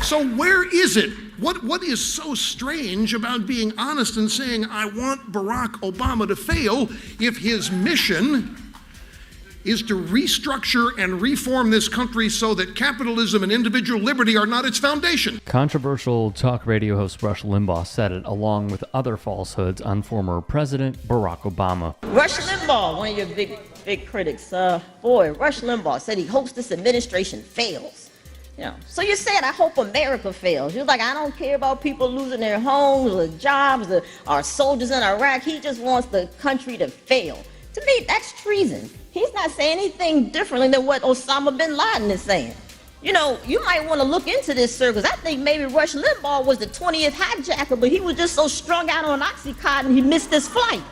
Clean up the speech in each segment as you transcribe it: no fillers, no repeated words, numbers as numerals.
So where is it? What is so strange about being honest and saying, I want Barack Obama to fail, if his mission is to restructure and reform this country so that capitalism and individual liberty are not its foundation? Controversial talk radio host Rush Limbaugh said it, along with other falsehoods on former President Barack Obama. Rush Limbaugh, one of your big critics, Rush Limbaugh said he hopes this administration fails. So you said, I hope America fails. You're like, I don't care about people losing their homes or jobs or our soldiers in Iraq. He just wants the country to fail. To me, that's treason. He's not saying anything differently than what Osama bin Laden is saying. You might want to look into this, sir, because I think maybe Rush Limbaugh was the 20th hijacker, but he was just so strung out on Oxycontin he missed his flight.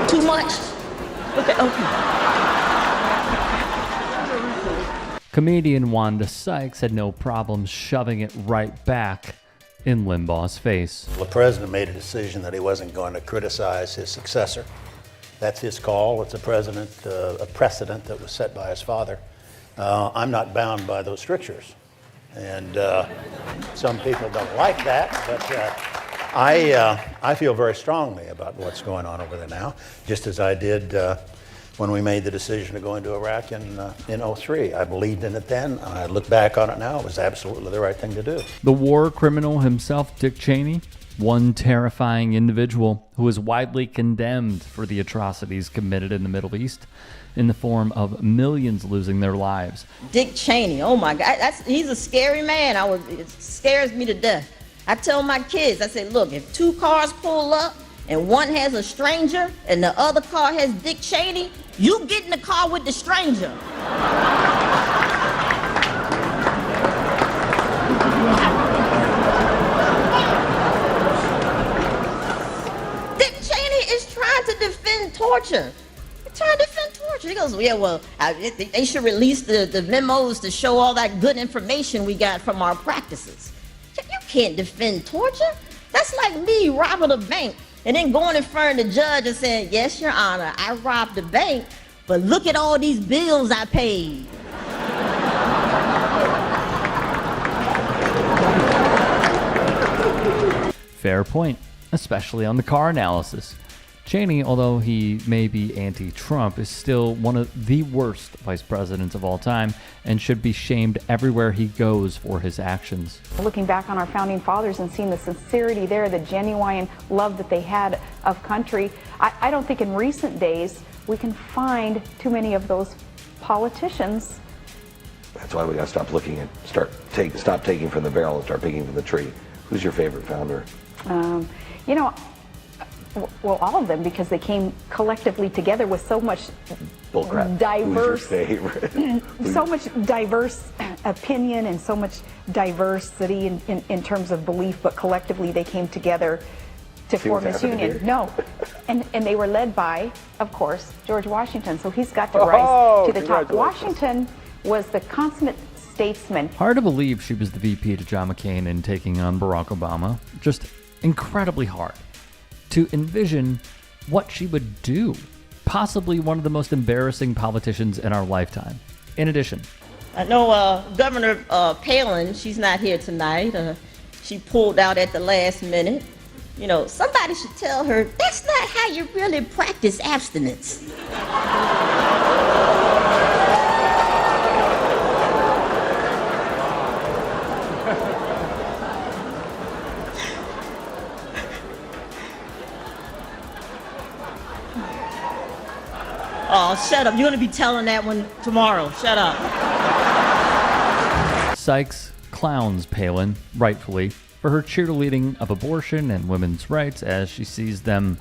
Too much? Okay. Comedian Wanda Sykes had no problem shoving it right back in Limbaugh's face. The president made a decision that he wasn't going to criticize his successor. That's his call. It's a precedent that was set by his father. I'm not bound by those strictures. And some people don't like that, but I feel very strongly about what's going on over there now, just as I did when we made the decision to go into Iraq in 2003. I believed in it then. I look back on it now, it was absolutely the right thing to do. The war criminal himself, Dick Cheney, one terrifying individual who was widely condemned for the atrocities committed in the Middle East in the form of millions losing their lives. Dick Cheney, oh my God, he's a scary man. It scares me to death. I tell my kids, I say, look, if two cars pull up and one has a stranger and the other car has Dick Cheney, you get in the car with the stranger. Dick Cheney is trying to defend torture. He's trying to defend torture. He goes, yeah, well, they should release the memos to show all that good information we got from our practices. You can't defend torture. That's like me robbing a bank and then going in front of the judge and saying, yes, Your Honor, I robbed the bank, but look at all these bills I paid. Fair point, especially on the car analysis. Cheney, although he may be anti-Trump, is still one of the worst vice presidents of all time and should be shamed everywhere he goes for his actions. Looking back on our founding fathers and seeing the sincerity there, the genuine love that they had of country, I don't think in recent days we can find too many of those politicians. That's why we got to stop looking and stop taking from the barrel and start picking from the tree. Who's your favorite founder? Well, all of them, because they came collectively together with so much diverse, so much diverse opinion and so much diversity in terms of belief, but collectively they came together to form this union. No, and they were led by, of course, George Washington. So he's got to rise to the top. Washington was the consummate statesman. Hard to believe she was the VP to John McCain in taking on Barack Obama. Just incredibly hard to envision what she would do. Possibly one of the most embarrassing politicians in our lifetime. In addition, I know Governor Palin, she's not here tonight. She pulled out at the last minute. Somebody should tell her, that's not how you really practice abstinence. Oh, shut up. You're going to be telling that one tomorrow. Shut up. Sykes clowns Palin, rightfully, for her cheerleading of abortion and women's rights as she sees them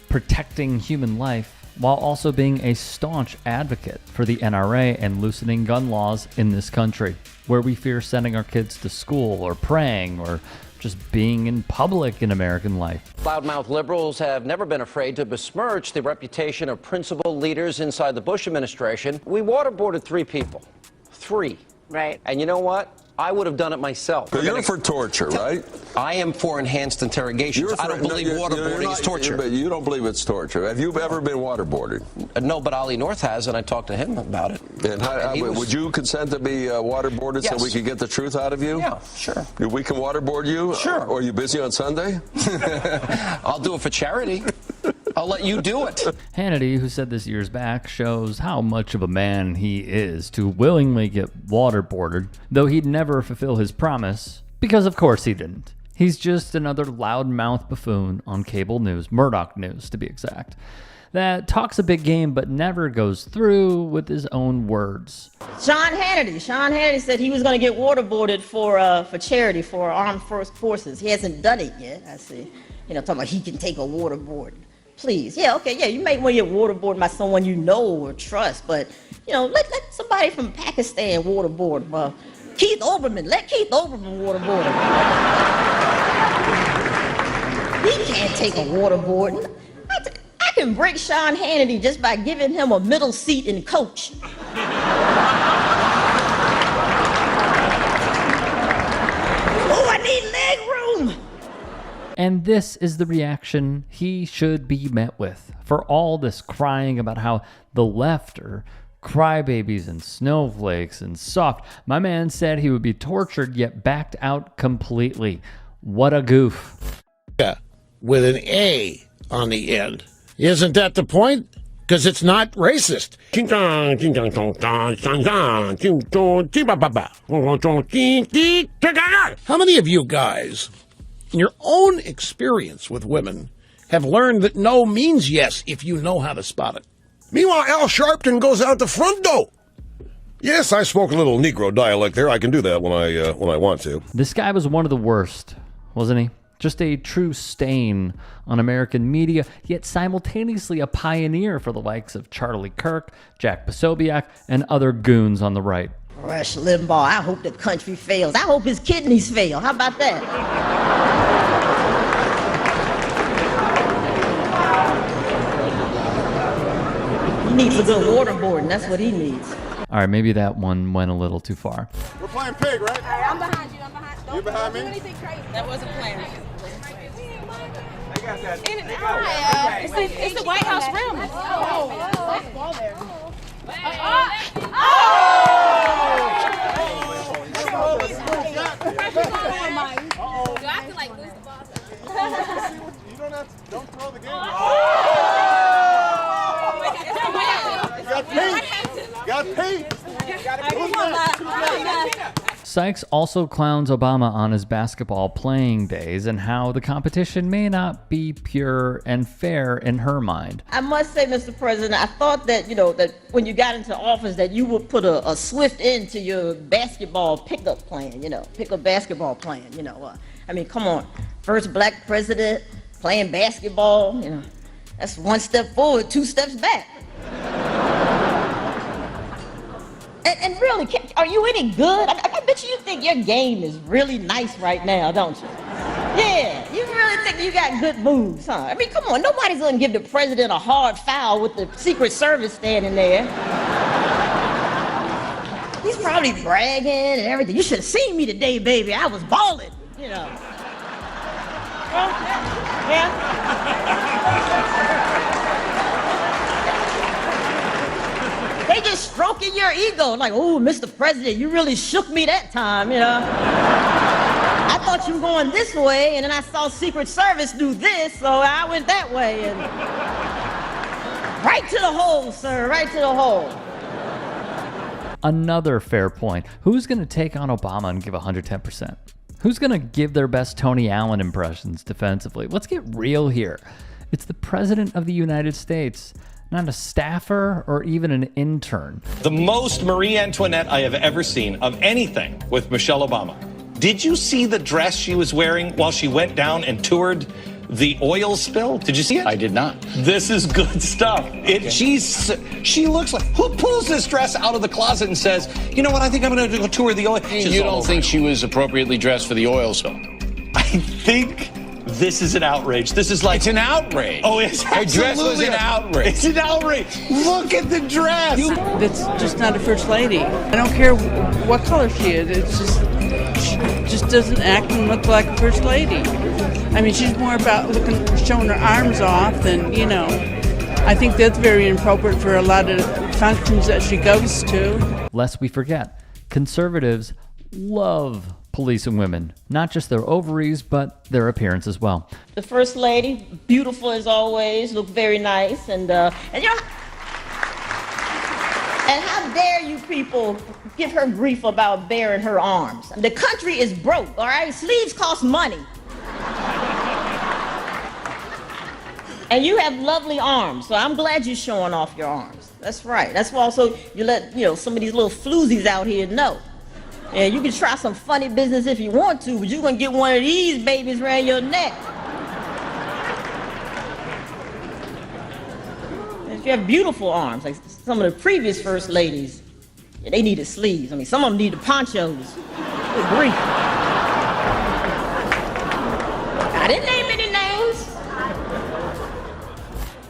protecting human life, while also being a staunch advocate for the NRA and loosening gun laws in this country, where we fear sending our kids to school or praying or just being in public in American life. Loudmouth liberals have never been afraid to besmirch the reputation of principled leaders inside the Bush administration. We waterboarded 3 people. 3. Right. And you know what? I would have done it myself. But you're for torture, right? I am for enhanced interrogations. I don't believe waterboarding is torture. But you don't believe it's torture. Have you ever been waterboarded? No, but Ollie North has, and I talked to him about it. And would you consent to be waterboarded so we could get the truth out of you? Yeah, sure. We can waterboard you? Sure. Or are you busy on Sunday? I'll do it for charity. I'll let you do it. Hannity, who said this years back, shows how much of a man he is to willingly get waterboarded, though he'd never fulfill his promise, because of course he didn't. He's just another loudmouth buffoon on cable news, Murdoch News to be exact, that talks a big game but never goes through with his own words. Sean Hannity said he was going to get waterboarded for charity, for armed forces. He hasn't done it yet, I see. Talking about he can take a waterboard. Please, you might want to get waterboarded by someone you know or trust, but, let somebody from Pakistan waterboard. Keith Olbermann, let Keith Olbermann waterboard him. He can't take a waterboard. I can break Sean Hannity just by giving him a middle seat in coach. I need leg room. And this is the reaction he should be met with for all this crying about how the left are crybabies and snowflakes and soft. My man said he would be tortured yet backed out completely. What a goof. Yeah, with an A on the end. Isn't that the point? Because it's not racist. How many of you guys, in your own experience with women, have learned that no means yes if you know how to spot it? Meanwhile, Al Sharpton goes out the front door. Yes, I spoke a little Negro dialect there. I can do that when I want to. This guy was one of the worst, wasn't he? Just a true stain on American media, yet simultaneously a pioneer for the likes of Charlie Kirk, Jack Posobiec, and other goons on the right. Rush Limbaugh, I hope the country fails. I hope his kidneys fail. How about that? He needs a good waterboarding. That's what he needs. All right, maybe that one went a little too far. We're playing pig, right? All right, I'm behind you. Don't you behind me? Do anything crazy. That wasn't planned. I got that. It's the White House rim. Do I have to like lose the ball? You don't have to. Don't throw the game. Got Pete. Sykes also clowns Obama on his basketball playing days and how the competition may not be pure and fair in her mind. I must say, Mr. President, I thought that, that when you got into office that you would put a swift end to your basketball pickup plan, pickup basketball plan, I mean, come on. First black president playing basketball, that's one step forward, two steps back. And really, are you any good? I bet you think your game is really nice right now, don't you? Yeah, you really think you got good moves, huh? I mean, come on, nobody's gonna give the president a hard foul with the Secret Service standing there. He's probably bragging and everything. You should have seen me today, baby. I was balling, They just stroking your ego, like, oh, Mr. President, you really shook me that time, I thought you were going this way, and then I saw Secret Service do this, so I went that way, and right to the hole, sir, right to the hole. Another fair point. Who's going to take on Obama and give 110%? Who's going to give their best Tony Allen impressions defensively? Let's get real here. It's the President of the United States, not a staffer or even an intern. The most Marie Antoinette I have ever seen of anything with Michelle Obama. Did you see the dress she was wearing while she went down and toured the oil spill? Did you see it? I did not. This is good stuff. She looks like, who pulls this dress out of the closet and says, you know what, I think I'm going to go tour the oil. You don't think she was appropriately dressed for the oil spill? I think this is an outrage. This is like... It's an outrage. Oh, it's Her dress was an outrage. It's an outrage. Look at the dress. That's just not a first lady. I don't care what color she is. It's just... just doesn't act and look like a first lady. I mean, she's more about showing her arms off than, you know. I think that's very inappropriate for a lot of functions that she goes to. Lest we forget, conservatives love policing women, not just their ovaries, but their appearance as well. The first lady, beautiful as always, looked very nice, and how dare you people give her grief about bearing her arms? The country is broke, all right? Sleeves cost money. And you have lovely arms, so I'm glad you're showing off your arms. That's right. That's why also you let, some of these little floozies out here know. Yeah, you can try some funny business if you want to, but you're gonna get one of these babies around your neck. And you have beautiful arms, like some of the previous first ladies. Yeah, they needed sleeves. I mean, some of them needed ponchos. Good grief. I didn't name any names.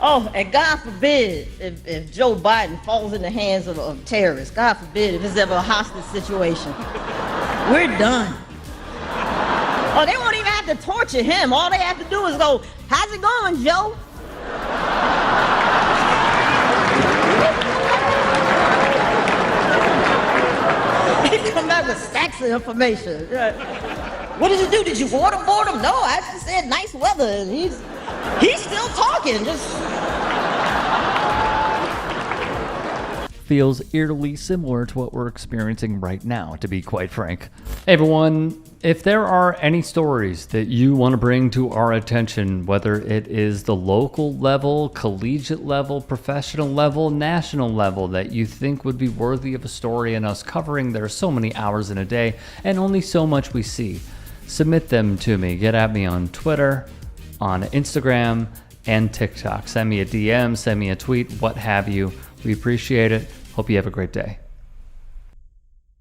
Oh, and God forbid if Joe Biden falls in the hands of terrorists. God forbid if there's ever a hostage situation. We're done. Oh, they won't even have to torture him. All they have to do is go, "How's it going, Joe?" He come back with stacks of information. What did you do? Did you waterboard him? No, I just said nice weather, and he's still talking. Feels eerily similar to what we're experiencing right now, to be quite frank. Hey everyone, if there are any stories that you want to bring to our attention, whether it is the local level, collegiate level, professional level, national level, that you think would be worthy of a story and us covering, there are so many hours in a day and only so much we see. Submit them to me. Get at me on Twitter, on Instagram, and TikTok. Send me a DM, send me a tweet, what have you. We appreciate it. Hope you have a great day.